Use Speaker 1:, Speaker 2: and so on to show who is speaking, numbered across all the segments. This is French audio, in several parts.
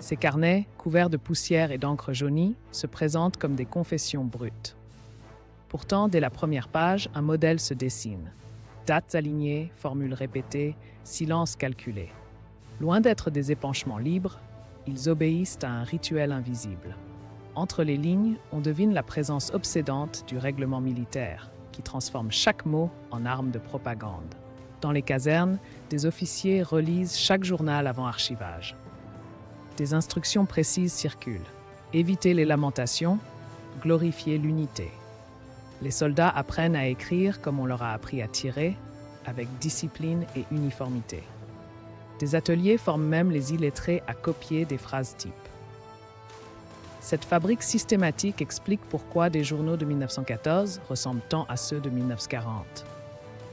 Speaker 1: Ces carnets, couverts de poussière et d'encre jaunie, se présentent comme des confessions brutes. Pourtant, dès la première page, un modèle se dessine. Dates alignées, formules répétées, silence calculé. Loin d'être des épanchements libres, ils obéissent à un rituel invisible. Entre les lignes, on devine la présence obsédante du règlement militaire, qui transforme chaque mot en arme de propagande. Dans les casernes, des officiers relisent chaque journal avant archivage. Des instructions précises circulent. Éviter les lamentations, glorifier l'unité. Les soldats apprennent à écrire comme on leur a appris à tirer, avec discipline et uniformité. Des ateliers forment même les illettrés à copier des phrases types. Cette fabrique systématique explique pourquoi des journaux de 1914 ressemblent tant à ceux de 1940.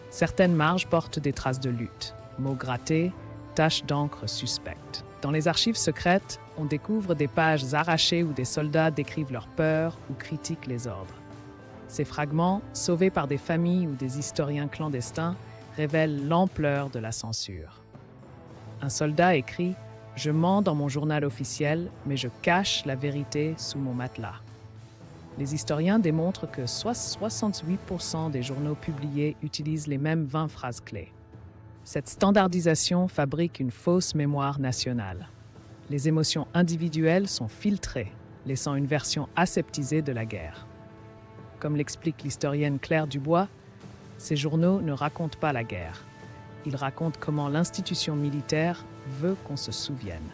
Speaker 1: Certaines marges portent des traces de lutte, mots grattés, taches d'encre suspectes. Dans les archives secrètes, on découvre des pages arrachées où des soldats décrivent leur peur ou critiquent les ordres. Ces fragments, sauvés par des familles ou des historiens clandestins, révèlent l'ampleur de la censure. Un soldat écrit « Je mens dans mon journal officiel, mais je cache la vérité sous mon matelas ». Les historiens démontrent que 68% des journaux publiés utilisent les mêmes 20 phrases clés. Cette standardisation fabrique une fausse mémoire nationale. Les émotions individuelles sont filtrées, laissant une version aseptisée de la guerre. Comme l'explique l'historienne Claire Dubois, ces journaux ne racontent pas la guerre. Ils racontent comment l'institution militaire veut qu'on se souvienne.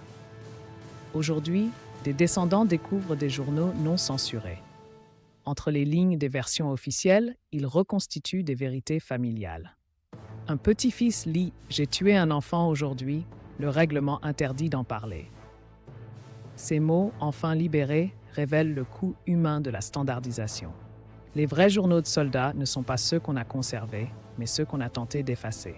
Speaker 1: Aujourd'hui, des descendants découvrent des journaux non censurés. Entre les lignes des versions officielles, ils reconstituent des vérités familiales. Un petit-fils lit « J'ai tué un enfant aujourd'hui », le règlement interdit d'en parler. Ces mots, enfin libérés, révèlent le coût humain de la standardisation. Les vrais journaux de soldats ne sont pas ceux qu'on a conservés, mais ceux qu'on a tenté d'effacer.